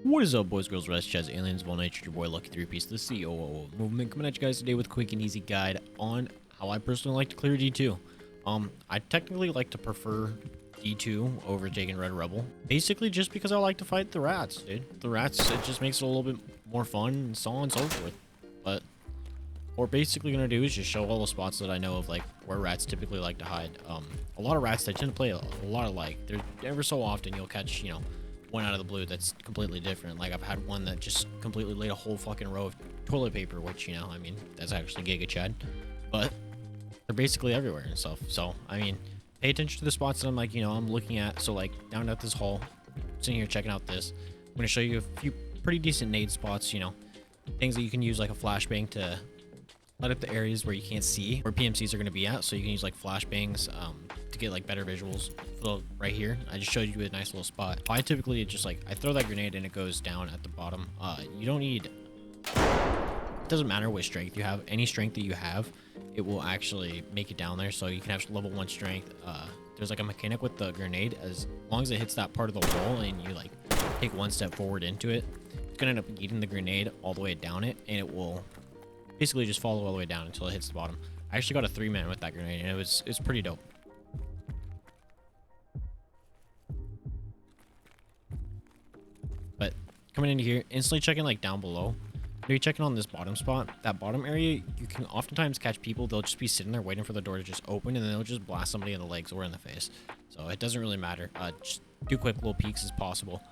What is up, boys, girls, rats, chats, aliens of all nature? Your boy Lucky 3-Piece, the COO of Movement, coming at you guys today with a quick and easy guide on how I personally like to clear D2. I technically like to prefer D2 over taking Red Rebel, basically just because I like to fight the rats, dude. The rats, it just makes it a little bit more fun and so on and so forth. But what we're basically going to do is just show all the spots that I know of, like where rats typically like to hide. A lot of rats, they tend to play a lot of like, there's ever so often you'll catch, you know, one out of the blue that's completely different. Like I've had one that just completely laid a whole fucking row of toilet paper, which, you know, I mean, that's actually Giga Chad, but they're basically everywhere and stuff. So I mean, pay attention to the spots that I'm like, you know, I'm looking at. So like down at this hall, sitting here checking out this, I'm going to show you a few pretty decent nade spots, you know, things that you can use like a flashbang to light up the areas where you can't see where PMCs are going to be at. So you can use like flashbangs to get like better visuals. So right here, I just showed you a nice little spot. I typically just like, I throw that grenade and it goes down at the bottom. You don't need, it doesn't matter what strength you have. Any strength that you have, it will actually make it down there. So you can have level 1 strength. There's like a mechanic with the grenade. As long as it hits that part of the wall and you like take one step forward into it, it's gonna end up eating the grenade all the way down it, and it will basically just follow all the way down until it hits the bottom. I actually got a 3-man with that grenade, and it's pretty dope. But coming into here, instantly checking like down below. You're checking on this bottom spot. That bottom area, you can oftentimes catch people. They'll just be sitting there waiting for the door to just open, and then they'll just blast somebody in the legs or in the face. So it doesn't really matter. Just do quick little peeks as possible.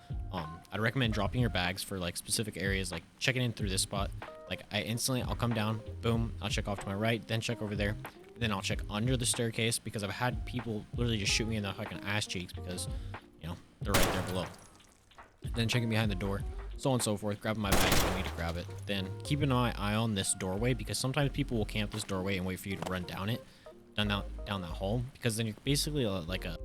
I'd recommend dropping your bags for like specific areas, like checking in through this spot. Like I'll come down, boom, I'll check off to my right, then check over there, then I'll check under the staircase, because I've had people literally just shoot me in the fucking ass cheeks because, you know, they're right there below. Then checking behind the door, so on and so forth, grabbing my bag if I need to grab it. Then keep an eye on this doorway, because sometimes people will camp this doorway and wait for you to run down it, down that hole, because then you're basically like a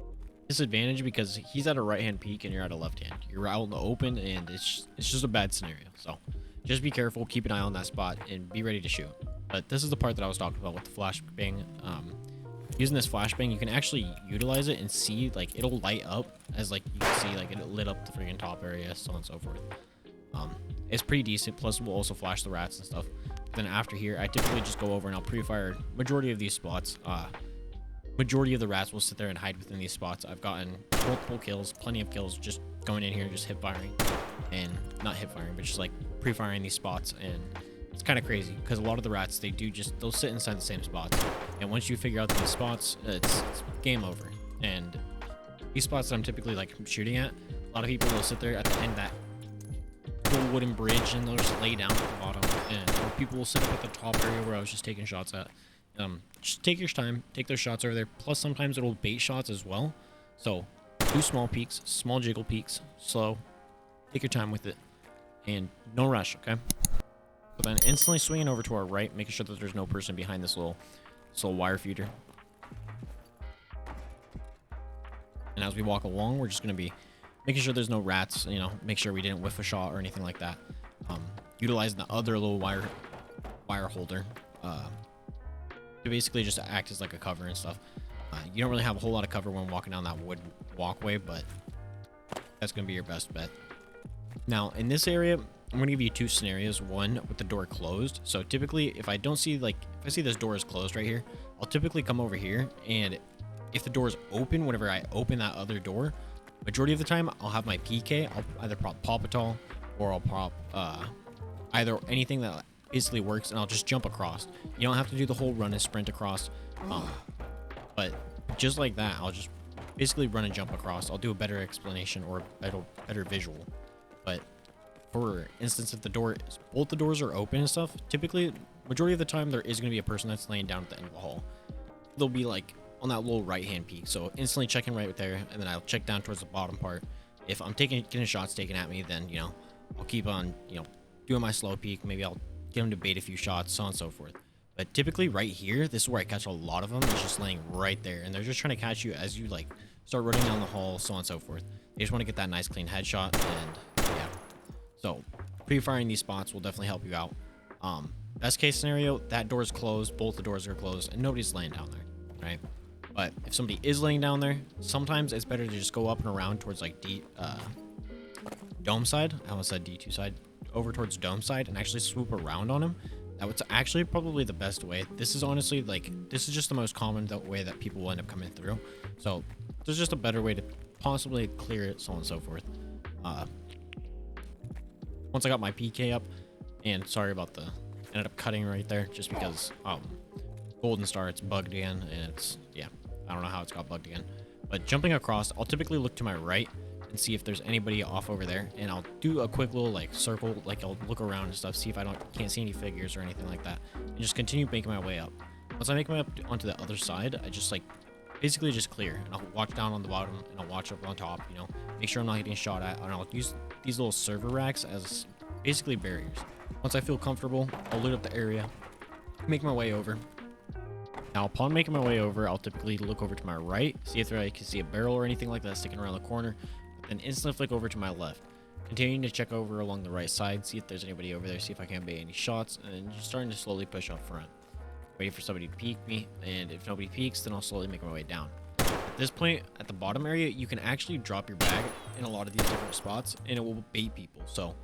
disadvantage, because he's at a right hand peak and you're at a left hand. You're out in the open, and it's just a bad scenario. So just be careful, keep an eye on that spot, and be ready to shoot. But this is the part that I was talking about with the flashbang. Using this flashbang, you can actually utilize it and see, like, it'll light up as, like, you can see, like, it lit up the freaking top area, so on and so forth. It's pretty decent, plus we'll also flash the rats and stuff. Then after here, I typically just go over and I'll pre-fire majority of these spots. Majority of the rats will sit there and hide within these spots. I've gotten multiple kills, plenty of kills, just going in here, just hip firing, and not hip firing, but just like pre-firing these spots. And it's kind of crazy because a lot of the rats, they'll sit inside the same spots, and once you figure out these spots, it's game over. And these spots that I'm typically like shooting at, a lot of people will sit there at the end of that little wooden bridge and they'll just lay down at the bottom, and people will sit up at the top area where I was just taking shots at. Just take your time, take those shots over there. Plus sometimes it'll bait shots as well, so do small peaks, small jiggle peaks, slow, take your time with it, and no rush, okay? So then instantly swinging over to our right, making sure that there's no person behind this little wire feeder. And as we walk along, we're just going to be making sure there's no rats, you know, make sure we didn't whiff a shot or anything like that. Utilizing the other little wire holder to basically just act as like a cover and stuff. You don't really have a whole lot of cover when walking down that wood walkway, but that's going to be your best bet. Now in this area, I'm going to give you 2 scenarios. One with the door closed. So typically if I see this door is closed right here, I'll typically come over here, and if the door is open, whenever I open that other door, majority of the time I'll have my PK. I'll either prop Pawpatal or I'll prop either anything that basically works, and I'll just jump across. You don't have to do the whole run and sprint across, but just like that, I'll just basically run and jump across. I'll do a better explanation or better visual. But for instance, if both the doors are open and stuff, typically majority of the time there is going to be a person that's laying down at the end of the hall. They'll be like on that little right hand peak, so instantly checking right there, and then I'll check down towards the bottom part. If I'm getting shots taken at me, then, you know, I'll keep on, you know, doing my slow peek. Maybe I'll get them to bait a few shots, so on and so forth. But typically right here, this is where I catch a lot of them. It's just laying right there, and they're just trying to catch you as you like start running down the hall, so on and so forth. They just want to get that nice clean headshot, and yeah. So pre-firing these spots will definitely help you out. Best case scenario, that door is closed, both the doors are closed, and nobody's laying down there, right? But if somebody is laying down there, sometimes it's better to just go up and around towards like dome side, I almost said D2 side, over towards dome side and actually swoop around on him, that was actually probably the best way. This is honestly like, this is just the most common way that people will end up coming through. So there's just a better way to possibly clear it, so on and so forth. Once I got my PK up, and sorry about the, ended up cutting right there just because Golden Star, it's bugged again, and it's, yeah, I don't know how it's got bugged again. But jumping across, I'll typically look to my right and see if there's anybody off over there, and I'll do a quick little like circle, like I'll look around and stuff, see if I can't see any figures or anything like that, and just continue making my way up. Once I make my way up onto the other side, I just like basically just clear, and I'll watch down on the bottom and I'll watch up on top, you know, make sure I'm not getting shot at, and I'll use these little server racks as basically barriers. Once I feel comfortable, I'll loot up the area, make my way over. Now, upon making my way over, I'll typically look over to my right, see if I can see a barrel or anything like that sticking around the corner, then instantly flick over to my left. Continuing to check over along the right side, see if there's anybody over there, see if I can bait any shots, and just starting to slowly push up front. Waiting for somebody to peek me, and if nobody peeks, then I'll slowly make my way down. At this point, at the bottom area, you can actually drop your bag in a lot of these different spots, and it will bait people. So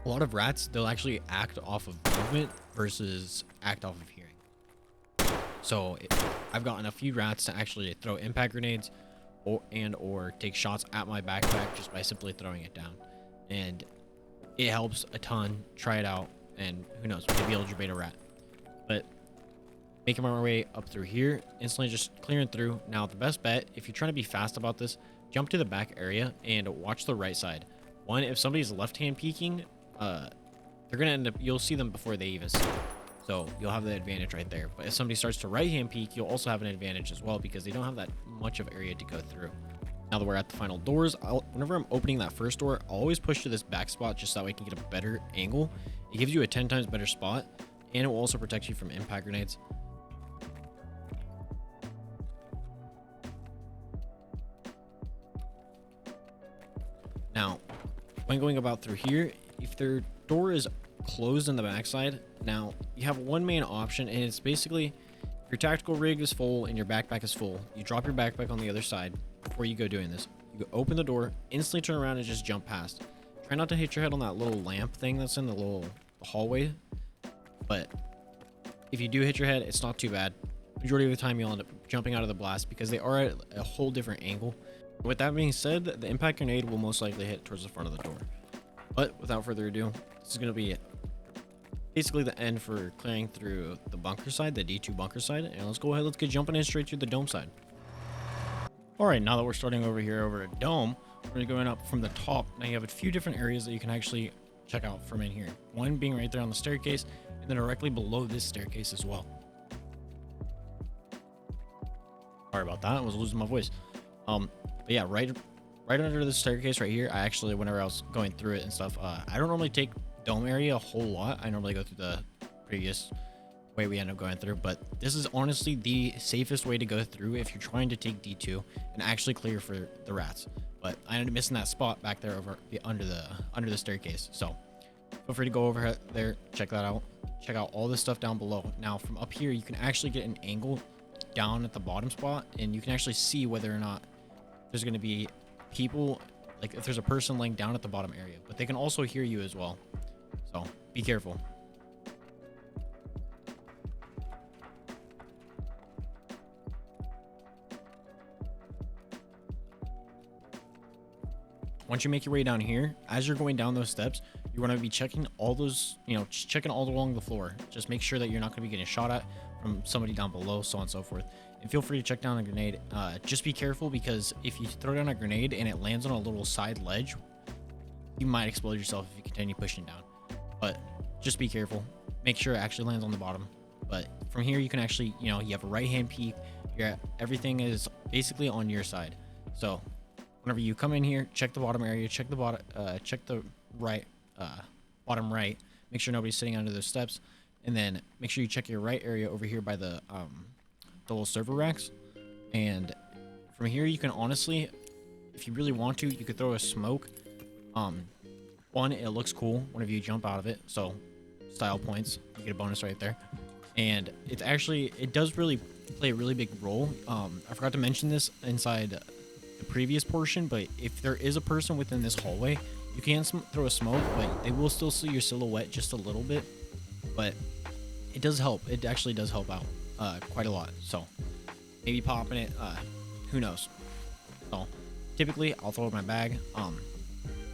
a lot of rats, they'll actually act off of movement versus act off of hearing. So I've gotten a few rats to actually throw impact grenades or take shots at my backpack just by simply throwing it down. And it helps a ton. Try it out, and who knows, maybe you'll bait a rat. But making my way up through here, instantly just clearing through. Now, the best bet, if you're trying to be fast about this, jump to the back area and watch the right side. One, if somebody's left-hand peeking, they're going to end up, you'll see them before they even see you. So you'll have the advantage right there. But if somebody starts to right-hand peek, you'll also have an advantage as well because they don't have that much of area to go through. Now that we're at the final doors, whenever I'm opening that first door, I'll always push to this back spot just so that way I can get a better angle. It gives you a 10 times better spot, and it will also protect you from impact grenades. Now, when going about through here, if their door is closed in the backside, now you have one main option, and it's basically if your tactical rig is full and your backpack is full, you drop your backpack on the other side before you go doing this. You go open the door, instantly turn around and just jump past. Try not to hit your head on that little lamp thing that's in the little hallway, but if you do hit your head, it's not too bad. Majority of the time you'll end up jumping out of the blast because they are at a whole different angle. With that being said, the impact grenade will most likely hit towards the front of the door. But without further ado, this is going to be basically the end for clearing through the bunker side, the D2 bunker side. And let's go ahead, let's get jumping in straight through the dome side. All right, now that we're starting over here over at dome, we're going up from the top. Now you have a few different areas that you can actually check out from in here. One being right there on the staircase, and then directly below this staircase as well. Sorry about that, I was losing my voice. But yeah, right under the staircase right here, I actually, whenever I was going through it and stuff, I don't normally take dome area a whole lot. I normally go through the previous way we end up going through, but this is honestly the safest way to go through if you're trying to take D2 and actually clear for the rats. But I ended up missing that spot back there over under the staircase, so feel free to go over there, check that out, check out all this stuff down below. Now from up here, you can actually get an angle down at the bottom spot, and you can actually see whether or not there's going to be people, like if there's a person laying down at the bottom area, but they can also hear you as well, so be careful. Once you make your way down here, as you're going down those steps, you want to be checking all those, just checking all along the floor. Just make sure that you're not going to be getting shot at from somebody down below, so on and so forth. And feel free to check down a grenade. Just be careful, because if you throw down a grenade and it lands on a little side ledge, you might explode yourself if you continue pushing down. But just be careful. Make sure it actually lands on the bottom. But from here, you can actually, you have a right-hand peek. Everything is basically on your side. So whenever you come in here, check the bottom area, check the right, bottom right. Make sure nobody's sitting under those steps, and then make sure you check your right area over here by the little server racks. And from here, you can honestly, if you really want to, you could throw a smoke. One, it looks cool whenever you jump out of it, so style points, you get a bonus right there. And it's actually, it does really play a really big role. I forgot to mention this inside the previous portion, but if there is a person within this hallway, you can throw a smoke, but they will still see your silhouette just a little bit. But it does help. It actually does help out quite a lot. So maybe popping it, who knows. So typically I'll throw my bag.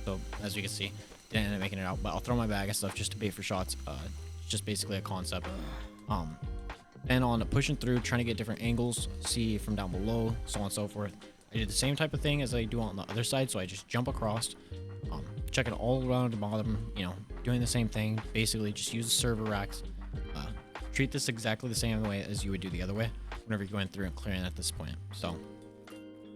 So as you can see, didn't end up making it out, but I'll throw my bag and stuff just to bait for shots. It's just basically a concept. And on pushing through, trying to get different angles, see from down below, so on and so forth. I did the same type of thing as I do on the other side, so I just jump across, check it all around the bottom, you know, doing the same thing. Basically, just use the server racks. Treat this exactly the same way as you would do the other way whenever you're going through and clearing at this point. So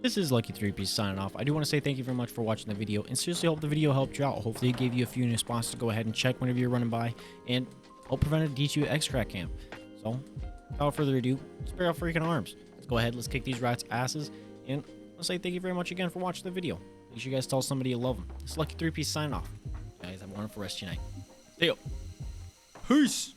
this is Lucky 3Piece signing off. I do want to say thank you very much for watching the video, and seriously hope the video helped you out. Hopefully it gave you a few new spots to go ahead and check whenever you're running by, and help prevent a D2 extract camp. So without further ado, spare our freaking arms. Let's go ahead, let's kick these rats' asses, and I'll say thank you very much again for watching the video. Make sure you guys tell somebody you love them. This is Lucky 3Piece signing off. Guys, have a wonderful rest of your night. See ya. Peace.